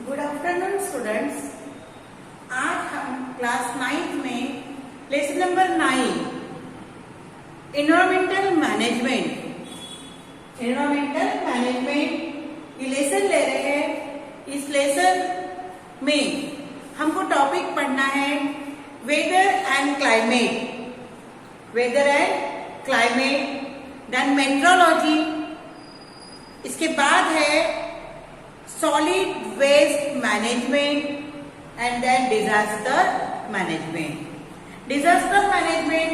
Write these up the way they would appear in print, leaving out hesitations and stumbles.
Good afternoon students. आज हम class 9th में लेसन नंबर 9 एनवायरमेंटल मैनेजमेंट ये लेसन ले रहे हैं। इस लेसन में हमको टॉपिक पढ़ना है weather and climate, then meteorology, इसके बाद है solid waste management and then disaster management,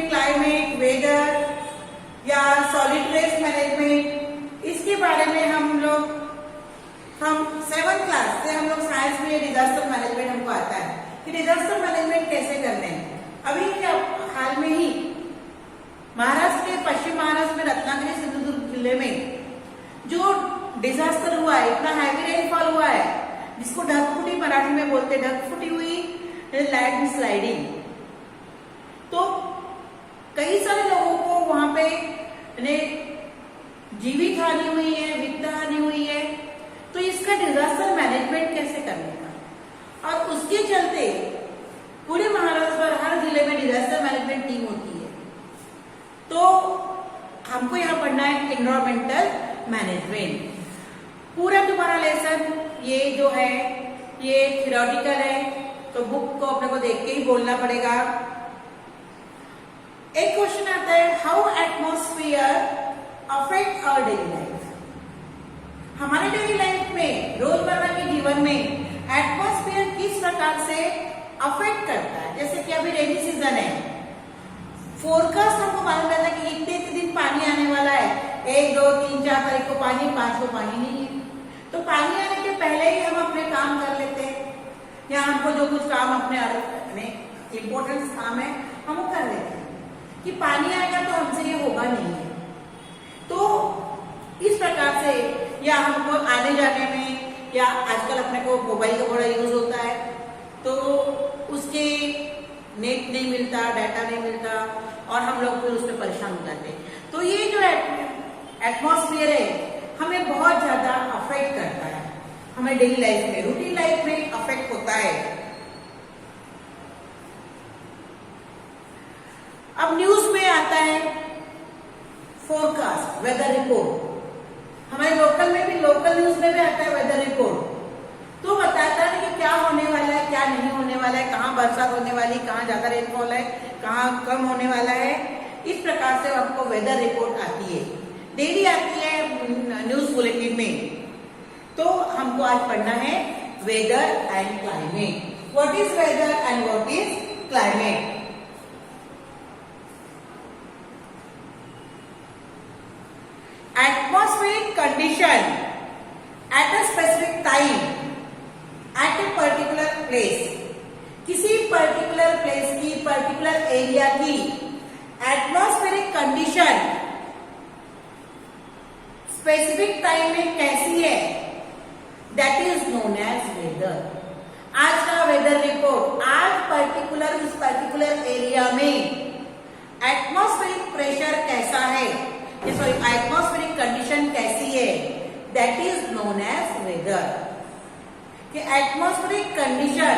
climate, weather या सॉलिड वेस्ट मैनेजमेंट, इसके बारे में हम 7th क्लास से हम लोग साइंस में डिजास्टर मैनेजमेंट हमको आता है कि डिजास्टर मैनेजमेंट कैसे करते हैं। अभी हाल में ही महाराष्ट्र के पश्चिम महाराष्ट्र में रत्नागिरी सिंधुदुर्ग जिले में जो डिजास्टर हुआ है, इतना हैवी रेनफॉल हुआ है जिसको ढकफुटी मराठी में बोलते हैं, ढकफुटी हुई लैंड स्लाइडिंग। तो कई सारे लोगों को वहां पे जीवित हानि हुई है, वित्त हानि हुई है। तो इसका डिजास्टर मैनेजमेंट कैसे करने का, और उसके चलते पूरे महाराष्ट्र पर हर जिले में डिजास्टर मैनेजमेंट टीम होती है। तो हमको यहाँ पढ़ना है एनवायरमेंटल मैनेजमेंट। पूरा तुम्हारा लेसन ये जो है ये थ्योरेटिकल है, तो बुक को अपने को देख के ही बोलना पड़ेगा। एक क्वेश्चन आता है, how atmosphere affect our daily life. हमारे डेली लाइफ में, रोजमर्रा के जीवन में एटमॉस्फेयर किस प्रकार से अफेक्ट करता है। जैसे कि अभी रेनी सीजन है, फोरकास्ट हमको मालूम रहता है कि इतने दिन पानी आने वाला है, 1, 2, 3, 4 तारीख को पानी, 5 को पानी नहीं है। तो पानी आने के पहले ही हम अपने काम कर लेते हैं, या हमको जो कुछ काम अपने इम्पोर्टेंट काम है हम वो कर लेते हैं कि पानी आएगा तो हमसे ये होगा नहीं है। तो इस प्रकार से या हमको आने जाने में, या आजकल अपने को मोबाइल का बड़ा यूज होता है, तो उसके नेट नहीं मिलता, डाटा नहीं मिलता, और हम लोग फिर उसमें परेशान हो जाते हैं। तो ये जो एटमॉस्फेयर है हमें बहुत ज्यादा अफेक्ट करता है, हमें डेली लाइफ में, रूटीन लाइफ में अफेक्ट होता है। अब न्यूज में आता है फोरकास्ट, वेदर रिपोर्ट। हमारे लोकल में भी, लोकल न्यूज में भी आता है वेदर रिपोर्ट। तो बताता है कि क्या होने वाला है, क्या नहीं होने वाला है, कहाँ बरसात होने वाली, कहाँ ज्यादा रेनफॉल है, कहाँ कम होने वाला है। इस प्रकार से आपको वेदर रिपोर्ट आती है, डेली आती है न्यूज बुलेटिन में। तो हमको आज पढ़ना है weather and climate. What is weather and what is climate. Atmospheric condition at a specific time at a particular place, किसी पर्टिकुलर प्लेस की, पर्टिकुलर एरिया की एटमॉस्फेरिक कंडीशन स्पेसिफिक टाइम में कैसी है, that is known as weather. आज का weather report, आज particular इस पर्टिकुलर एरिया में एटमॉस्फेरिक प्रेशर कैसा है, सॉरी एटमॉस्फेरिक कंडीशन कैसी है, that is known as weather. कि atmospheric condition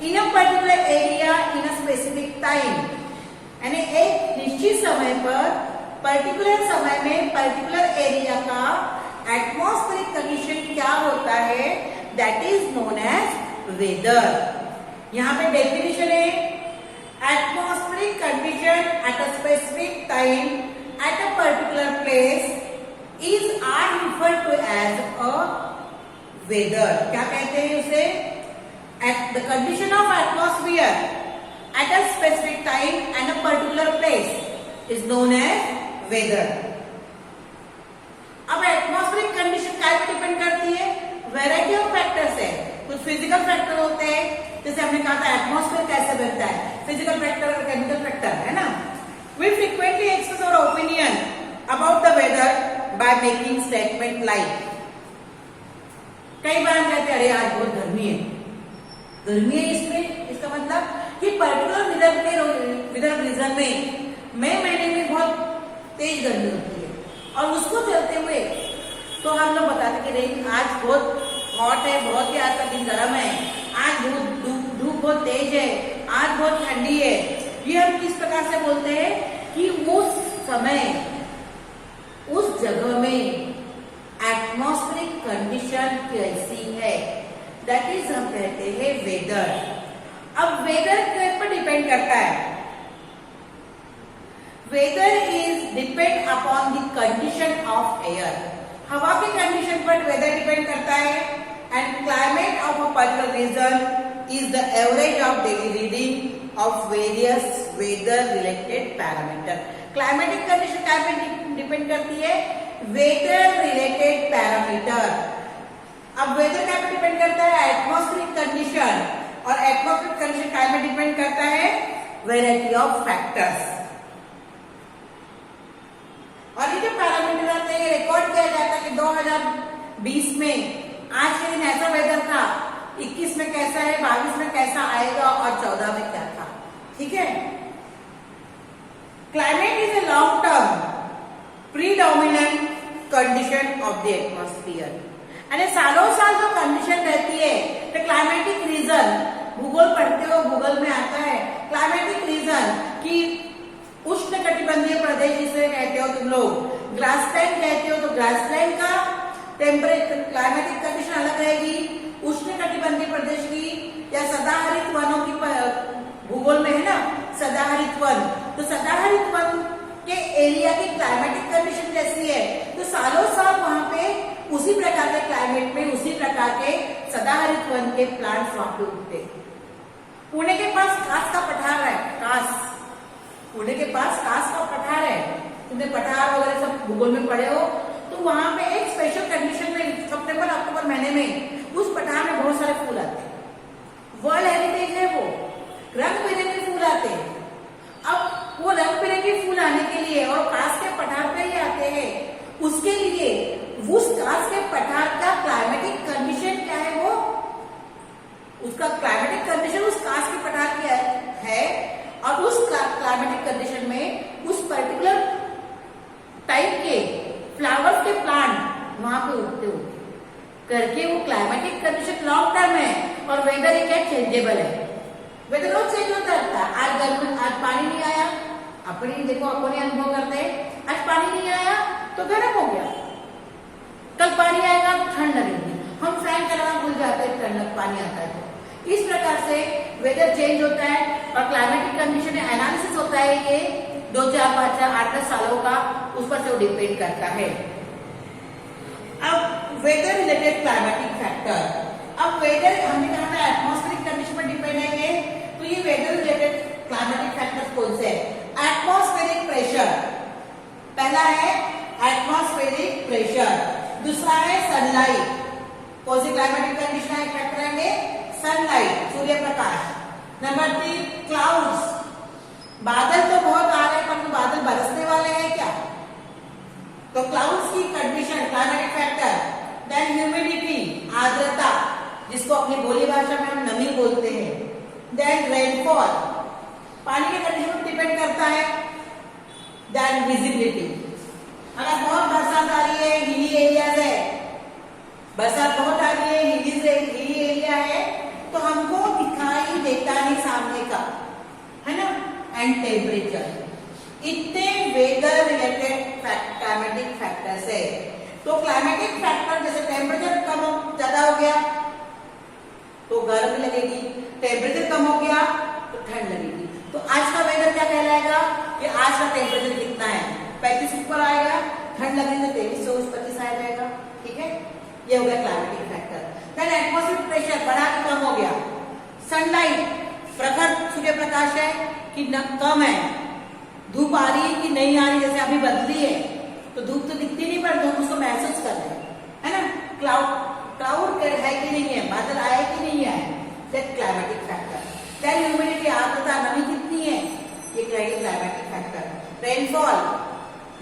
in a particular area in a specific time, यानी एक निश्चित समय पर, पर्टिकुलर समय में, पर्टिकुलर एरिया का एटमॉस्फेरिक कंडीशन क्या होता है, that is known as weather. यहां पे डेफिनेशन है, atmospheric condition at a specific time at a particular place is are referred to as a weather। क्या कहते हैं उसे, at the condition of atmosphere at a specific time and a particular place is known as weather। अब atmospheric condition क्या depend करती है, variety of factors है। कुछ फिजिकल फैक्टर होते हैं, जैसे हमने कहा था एटमॉस्फेयर कैसे बनता है, फिजिकल फैक्टर और केमिकल फैक्टर, है ना। We frequently express our opinion about the weather by making statement like, कई बार हम कहते हैं अरे आज बहुत गर्मी है, इसमें इसका मतलब कि पर्टिकुलर विदर्भ रीजन में मई महीने में बहुत तेज गर्मी होती है, और उसको चलते हुए तो हम लोग बताते कि नहीं आज बहुत हॉट है, बहुत ही आज का दिन गर्म है, आज धूप बहुत तेज है, आज बहुत ठंडी है। ये हम किस प्रकार से बोलते हैं कि उस समय उस जगह में एटमॉस्फेरिक कंडीशन कैसी है, दैट इज हम कहते हैं वेदर। अब वेदर किस पर डिपेंड करता है? Weather is depend upon the condition of air. हवा की कंडीशन पर वेदर डिपेंड करता है। And climate of a particular region is the average of daily reading of various weather related parameter. Climatic condition क्या पे depend करती है? Weather related parameter. अब वेदर क्या पे डिपेंड करता है? एटमॉस्फेरिक कंडीशन, और एटमॉस्फेरिक कंडीशन क्या पे डिपेंड करता है? Variety of factors. और ये जो पैरामीटर आते हैं रिकॉर्ड किया जाता है कि 2020 में आज के दिन ऐसा वेदर था, 21 में कैसा है, 22 में कैसा आएगा और 14 में क्या था। ठीक है। Climate is a long term predominant condition of the atmosphere. यानी सालों साल जो कंडीशन रहती है, तो क्लाइमेटिक रीजन, भूगोल पढ़ते हो, भूगोल में आता है क्लाइमेटिक रीजन की उष्ण कटिबंधीय प्रदेश जिसे कहते हो तुम लोग, ग्रासलैंड कहते हो, तो ग्रासलैंड का टेम्परेचर क्लाइमेटिक कंडीशन अलग रहेगी उष्ण कटिबंधीय प्रदेश की, या सदाहरित वनों की भूगोल में है ना सदाहरित वन, तो सदाहरित वन के एरिया की क्लाइमेटिक कंडीशन जैसी है, तो सालों साल वहां पे उसी प्रकार के क्लाइमेट में उसी प्रकार के सदाहरित वन के प्लांट्स वहां पे उगते। पुणे के पास कास का पठार है, कास, पुणे के पास कास का पठार है, तुमने पठार वगैरह सब भूगोल में पढ़े हो, तो वहां पे एक स्पेशल कंडीशन में सितंबर अक्टूबर महीने में उस पठार में बहुत सारे फूल आते हैं। वर्ल्ड हेरिटेज है वो, रंग बिरंगे फूल आते हैं। अब वो रंग बिरंगे फूल आने के लिए और कास के पठार पे ही आते हैं, उसके लिए उस कास के पठार का क्लाइमेटिक कंडीशन क्या है, वो उसका क्लाइमेटिक कंडीशन उस कास के पठार की है, और उस क्लाइमेटिक कंडीशन में उस पर्टिकुलर टाइप के फ्लावर्स के प्लांट वहां पे उगते होते करके वो क्लाइमेटिक कंडीशन लॉन्ग टर्म है। और वेदर क्या चेंजेबल है, वेदर रोज चेंज होता रहता है। आज गर्मी, आज पानी नहीं आया, अपनी देखो अपने अनुभव करते हैं, आज पानी नहीं आया तो गर्म हो गया, कल पानी आएगा तो ठंड लगेगी, हम फैन चलाना भूल जाते हैं ठंड पानी आता है तो। इस प्रकार से वेदर चेंज होता है और क्लाइमेटिक कंडीशन एनालिसिस होता है, ये 2, 4, 5, 6, 8, 10 सालों का उस पर से वो डिपेंड करता है। अब वेदर रिलेटेड क्लाइमेटिक फैक्टर, अब वेदर हमने कहा था एटमॉस्फेरिक कंडीशन पर डिपेंड है, तो ये वेदर रिलेटेड क्लाइमेटिक फैक्टर्स कौन से हैं? एटमॉस्फेरिक प्रेशर, पहला है एटमॉस्फेरिक प्रेशर, दूसरा है सनलाइट, कौन सी क्लाइमेटिक कंडीशन है फैक्टर है? Sunlight, Surya Prakash. Number 3 clouds, बादल तो बहुत आ रहे हैं पर बादल बरसने वाले हैं क्या, तो क्लाउड्स की condition climatic factor. Then humidity, आर्द्रता, जिसको अपनी बोली भाषा में हम नमी बोलते हैं। देन रेनफॉल, पानी के कंडीशन पर डिपेंड करता है। देन विजिबिलिटी, अगर बहुत बरसात आ रही है, हिली एरियाज है, बरसात बहुत आ रही है, हिली एरिया है, तो हमको दिखाई देता नहीं सामने का, है ना। एंड टेम्परेचर, इतने वेदर रिलेटेड क्लाइमेटिक फैक्टर्स है। तो क्लाइमेटिक फैक्टर जैसे टेम्परेचर कम ज्यादा हो गया तो गर्मी लगेगी, टेम्परेचर कम हो गया तो ठंड लगेगी। तो आज का वेदर क्या कहलाएगा कि आज का टेम्परेचर कितना है, 35 ऊपर आएगा, ठंड लगेगी तो 23-25 आ जाएगा। ठीक है, ये हो गया climatic factor. Then atmospheric pressure बढ़ा कि कम हो गया। सनलाइट, प्रखर सूर्य प्रकाश है कि कम है, धूप आ रही है कि नहीं आ रही, जैसे अभी बदली है तो धूप तो दिखती नहीं पर हम उसको महसूस कर रहे हैं, है ना। क्लाउड है कि नहीं है, बादल आए कि नहीं आए, that climatic factor. Then humidity, आर्द्रता, नमी कितनी है, ये क्लाइमेटिक फैक्टर। रेनफॉल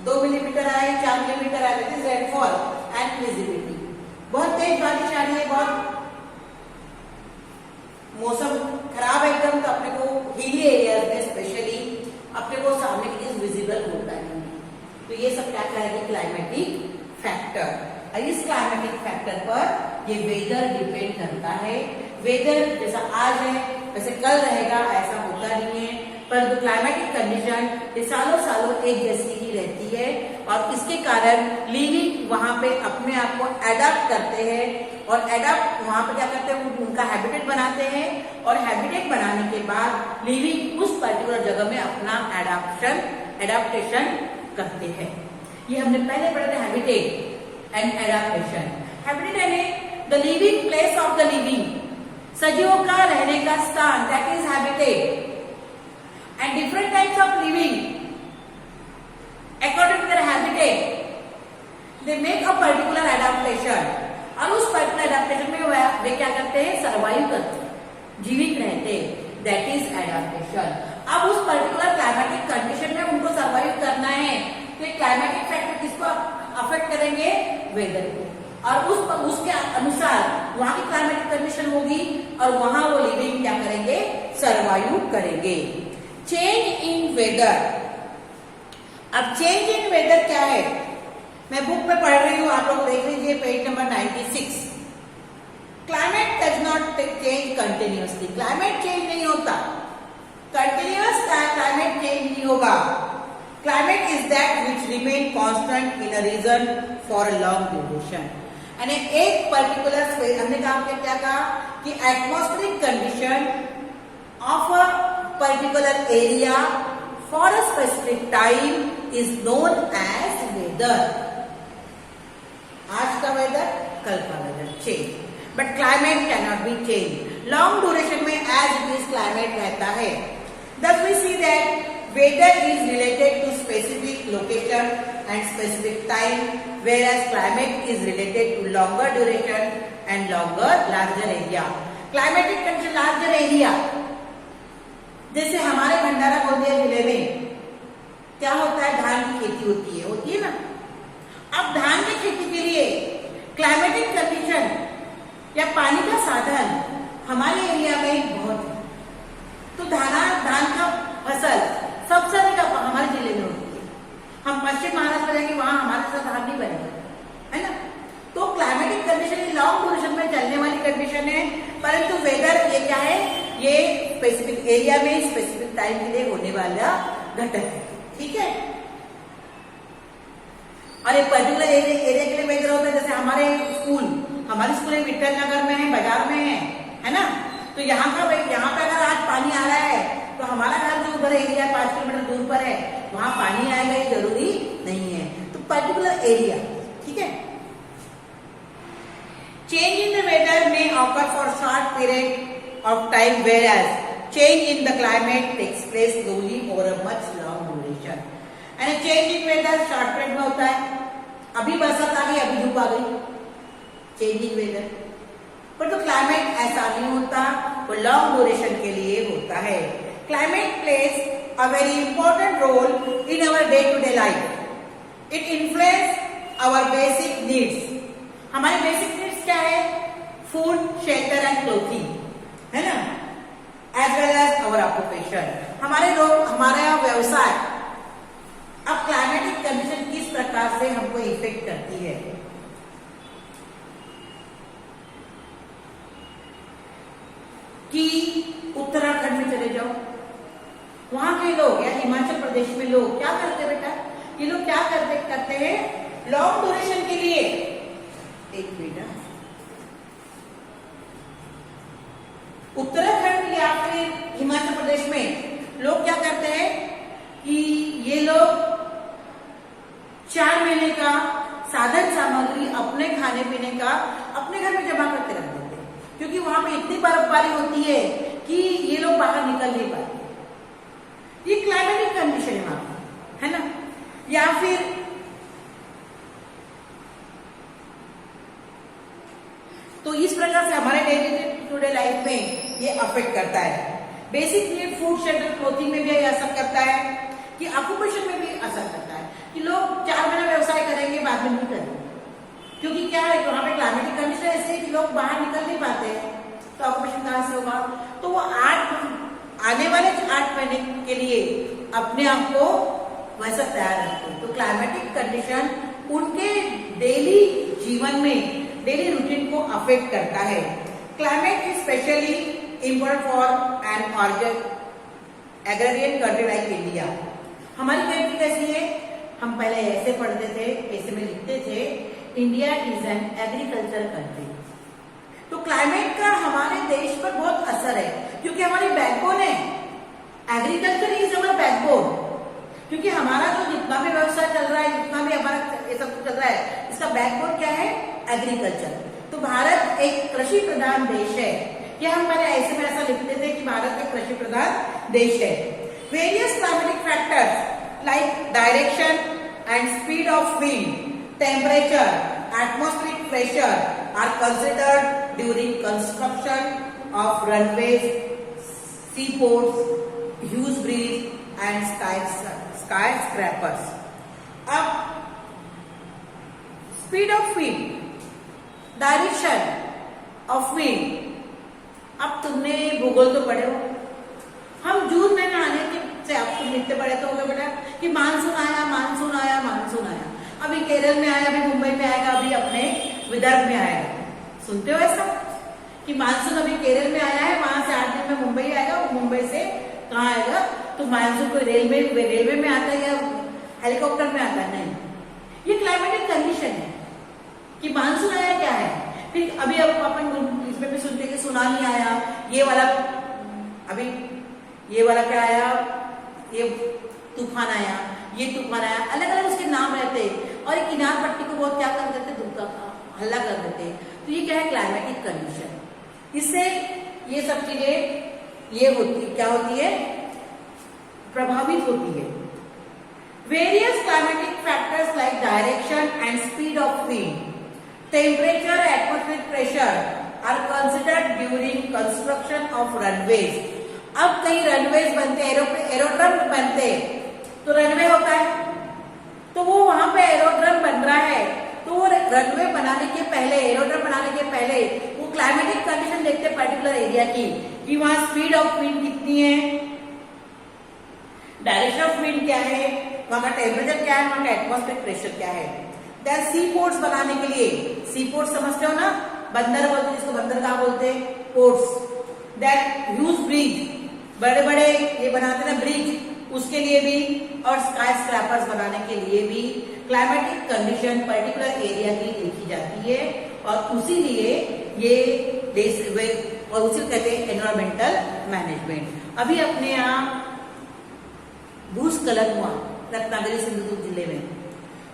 2 मिलीमीटर आए, 4 मिलीमीटर आए, that is rainfall. And visibility, बहुत तेज बारिश आ रही है, बहुत मौसम खराब है एकदम, तो अपने को हिली एरियाज में स्पेशली अपने को सामने की चीज विजिबल होता है। तो ये सब क्या कहेगी क्लाइमेटिक फैक्टर। इस क्लाइमेटिक फैक्टर पर ये वेदर डिपेंड करता है। वेदर जैसा आज है वैसे कल रहेगा ऐसा होता नहीं है, परंतु क्लाइमेटिक कंडीशन ये सालों सालों एक जैसी ही रहती है और इसके कारण लिविंग वहां पे अपने आप को एडाप्ट करते हैं और एडाप्ट वहां पे क्या करते हैं, उनका हैबिटेट बनाते हैं और हैबिटेट बनाने के बाद लिविंग उस पर्टिकुलर जगह में अपना एडाप्टेशन करते हैं। ये हमने पहले पढ़ा था, हैबिटेट एंड एडाप्टेशन। हैबिटेट यानी the living place of the living, सजीवों का रहने का स्थान, that is habitat. And different types of living according to their habitat, they make a particular adaptation और उस पर्टिकुलर एडाप्टेशन में वे क्या करते हैं, सर्वाइव करते हैं, जीवित रहते हैं, दैट इज एडाप्टेशन। अब उस पर्टिकुलर क्लाइमेटिक कंडीशन में उनको सर्वाइव करना है तो ये क्लाइमेटिक फैक्टर किसको अफेक्ट करेंगे, वेदर को, और उसके अनुसार वहां की क्लाइमेटिक कंडीशन होगी और वहां वो लिविंग क्या करेंगे, सर्वाइव करेंगे। चेंज इन वेदर, अब चेंज इन वेदर क्या है, मैं बुक में पढ़ रही हूं, आप लोग देख लीजिए page number 96। Climate does not change continuously, climate change नहीं होता, कंटिन्यूअस क्लाइमेट चेंज नहीं होगा। Climate is that which remain constant in a region for a long duration, यानी एक पर्टिकुलर हमने क्या कहा कि atmospheric condition of a particular area for a specific time is known as weather. आज का वेदर, कल का weather change, but climate can not be change. Long duration में एज इट इज क्लाइमेट रहता है। Thus we see that weather is related to specific location and specific time, whereas climate is related to longer duration and larger area. Climatic condition larger area, जैसे हमारे भंडारा गोंदिया जिले में क्या होता है, धान की खेती होती है ना। अब धान की खेती के लिए क्लाइमेटिक कंडीशन या पानी का साधन हमारे एरिया में बहुत है, तो धान का फसल सबसे अधिक हमारे जिले में होती है। हम पश्चिम महाराष्ट्र रहेंगे, वहां हमारे साथ धान नहीं बनेगा, है ना। तो क्लाइमेटिक कंडीशन लॉन्ग ड्यूरेशन में चलने वाली कंडीशन है, परंतु वेदर ये क्या है, ये स्पेसिफिक एरिया में स्पेसिफिक टाइम के लिए होने वाला घटक है, ठीक है। और एक पर्टिकुलर एरिया के लिए वेदर होता है, जैसे हमारे स्कूल विठल नगर में है, बाजार में है ना। तो यहाँ पे अगर आज पानी आ रहा है तो हमारा घर जो उधर एरिया 5 किलोमीटर दूर पर है वहां पानी आएगा ये जरूरी नहीं है, तो पर्टिकुलर एरिया, ठीक है। Change in the weather may occur for short period of time, whereas change in the climate takes place slowly over a much long duration. And change in weather short period में होता है, अभी बरसात आ गई, अभी धूप आ गई, change in weather। पर तो क्लाइमेट ऐसा नहीं होता, वो लॉन्ग ड्यूरेशन के लिए होता है। Climate plays a very important role in our day to day life. It influence our basic needs, हमारे बेसिक नीड्स क्या है, फूड, शेल्टर एंड क्लोथिंग, है ना, as well as our occupation, हमारा व्यवसाय। अब क्लाइमेटिक कंडीशन किस प्रकार से हमको इफेक्ट करती है, कि उत्तराखंड में चले जाओ, वहां के लोग या हिमाचल प्रदेश में लोग क्या करते हैं बेटा, ये लोग क्या करते हैं, लॉन्ग ड्यूरेशन के लिए, एक मिनट, उत्तराखंड या फिर हिमाचल प्रदेश में लोग क्या करते हैं कि ये लोग 4 महीने का साधन सामग्री अपने खाने पीने का अपने घर में जमा करके रख देते हैं, क्योंकि वहां पे इतनी बर्फबारी होती है कि ये लोग बाहर निकल नहीं पाते। ये क्लाइमेटिक कंडीशन है वहां, है ना। या फिर तो इस प्रकार से हमारे डेली टू डे लाइफ में ये अफेक्ट करता है। Basic need, food, shelter, clothing में भी ये असर करता है, कि ऑक्यूपेशन में भी असर करता है, कि लोग 4 महीना व्यवसाय करेंगे, बाद में नहीं करेंगे, क्योंकि क्या है, वहां पे क्लाइमेटिक कंडीशन ऐसे है कि लोग बाहर निकल नहीं पाते हैं, तो ऑक्यूपेशन कहां से होगा। तो वो आने वाले 8 महीने के लिए अपने आप को वैसा तैयार रखते हैं। तो क्लाइमेटिक कंडीशन उनके डेली जीवन में, डेली रूटीन को अफेक्ट करता है। Climate specially important for an agrarian country like India. हमारी कंट्री कैसी है? हम पहले ऐसे पढ़ते थे, ऐसे में लिखते थे, India is an agriculture country. तो क्लाइमेट का हमारे देश पर बहुत असर है, क्योंकि हमारी बैकबोन है, एग्रीकल्चर इज अवर बैकबोन। क्योंकि हमारा जो जितना भी व्यवसाय चल रहा है, जितना भी हमारा ये सब चल रहा है, इसका बैकबोन क्या है? एग्रीकल्चर। तो भारत एक कृषि प्रधान देश है। ये हम पहले ऐसे में ऐसा लिखते थे कि भारत एक कृषि प्रधान देश है। Various climatic factors like direction and speed of wind, temperature, atmospheric pressure are considered during construction of runways, seaports, huge bridge and skyscrapers. अब speed of wind, direction of wind. अब तुमने भूगोल तो पढ़े हो, हम जून में नहाने के से अब तुम इतने पढ़े तो होगा बेटा कि मानसून आया, मानसून आया, मानसून आया। अभी केरल में आया, अभी मुंबई में आएगा, अभी अपने विदर्भ में आएगा। सुनते हो ऐसा कि मानसून अभी केरल में आया है, वहां से 8 दिन में मुंबई आएगा, वो मुंबई से कहाँ आएगा? तो मानसून को रेलवे में आता है या हेलीकॉप्टर में आता है? नहीं, ये क्लाइमेटिक कंडीशन है कि मानसून आया क्या है। फिर अभी अब अपन इसमें भी सुनते कि सुनामी आया, ये वाला अभी ये वाला क्या आया, ये तूफान आया, ये तूफान आया, अलग अलग उसके नाम रहते हैं। और किनार पट्टी को बहुत क्या कर देते, हल्ला कर देते हैं। तो ये क्या है? Climatic condition. इससे ये सब चीजें ये होती क्या होती है? प्रभावित होती है। Various climatic factors like direction and speed of wind, temperature, atmospheric pressure are considered during construction of runways. अब कई रनवेज बनते हैं, एरोड्रम बनते हैं, तो रनवे होता है, तो वो वहां पे एरोड्रम बन रहा है, तो वो रनवे बनाने के पहले, एरोड्रम बनाने के पहले वो क्लाइमेटिक कंडीशन देखते हैं पर्टिकुलर एरिया की, कि वहां स्पीड ऑफ विंड कितनी है, डायरेक्शन ऑफ विंड क्या है, वहां का टेम्परेचर क्या है, वहां का एटमॉस्फेरिक प्रेशर क्या है। दैन सी पोर्ट्स बनाने के लिए, सी पोर्ट समझते हो ना, बंदर बोलते हैं जिसको, बंदरगाह बोलते हैं, पोर्ट्स। दैट ह्यूज ब्रिज, बड़े बड़े ये बनाते हैं ब्रिज, उसके लिए भी, और स्काई स्क्रैपर्स बनाने के लिए भी क्लाइमेटिक कंडीशन पर्टिकुलर एरिया की देखी जाती है। और उसी लिए ये देश, और उसी कहते हैं एनवायरमेंटल मैनेजमेंट। अभी अपने यहाँ भूस्खलन हुआ रत्नागिरी सिंधुदुर्ग जिले में,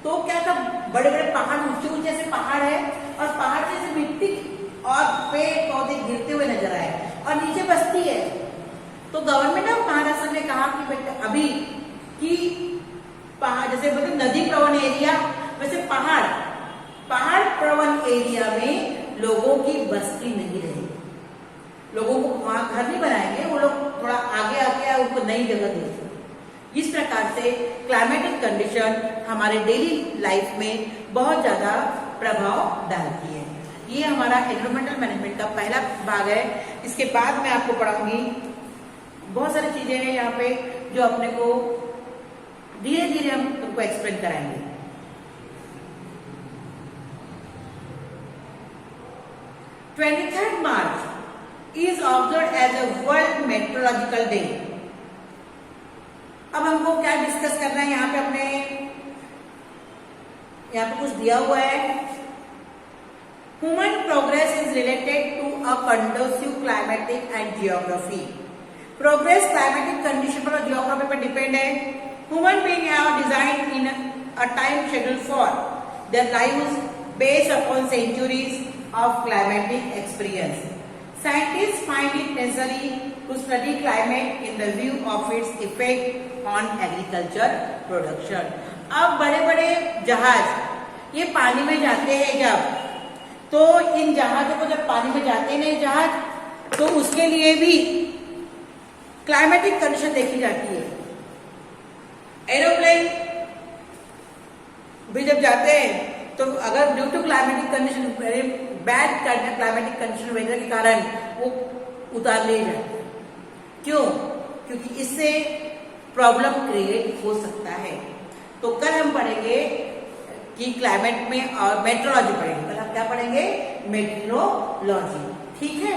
तो क्या था, बड़े बड़े पहाड़, ऊंचे ऊंचे से पहाड़ है, और पहाड़ से मिट्टी और पेड़ पौधे गिरते हुए नजर आए, और नीचे बस्ती है। तो गवर्नमेंट ऑफ महाराष्ट्र ने कहा कि बेटा अभी कि पहाड़, जैसे बोलते नदी प्रवण एरिया, वैसे पहाड़ प्रवण एरिया में लोगों की बस्ती नहीं रहेगी, लोगों को वहां घर नहीं बनाएंगे, वो लोग थोड़ा आगे आके उनको नई जगह देंगे। इस प्रकार से क्लाइमेटिक कंडीशन हमारे डेली लाइफ में बहुत ज्यादा प्रभाव डालती है। ये हमारा एनवायरमेंटल मैनेजमेंट का पहला भाग है। इसके बाद मैं आपको पढ़ाऊंगी, बहुत सारी चीजें हैं यहाँ पे जो अपने को धीरे धीरे हम तुमको एक्सप्लेन कराएंगे। March is observe as a world metrological day. अब हमको क्या डिस्कस करना है, यहाँ पे अपने यहाँ पे कुछ दिया हुआ है। Human progress is related to a conducive climatic and geography. Progress climatic condition पर और जियोग्राफी पर डिपेंड है। Human being are design in a time schedule for their lives based upon centuries of climatic experience. Scientists find it necessary to study climate in the view of its effect on agriculture production. अब बड़े बड़े जहाज ये पानी में जाते हैं जब, तो इन जहाजों को जब पानी में जाते हैं जहाज, तो उसके लिए भी क्लाइमेटिक कंडीशन देखी जाती है। एरोप्लेन भी जब जाते हैं तो अगर due to climatic condition, bad climatic condition weather के कारण वो उतार लिए जाते हैं। क्यों? क्योंकि इससे प्रॉब्लम क्रिएट हो सकता है। तो कल हम पढ़ेंगे कि क्लाइमेट में, और मेट्रोलॉजी पढ़ेंगे। कल हम क्या पढ़ेंगे? मेट्रोलॉजी। ठीक है।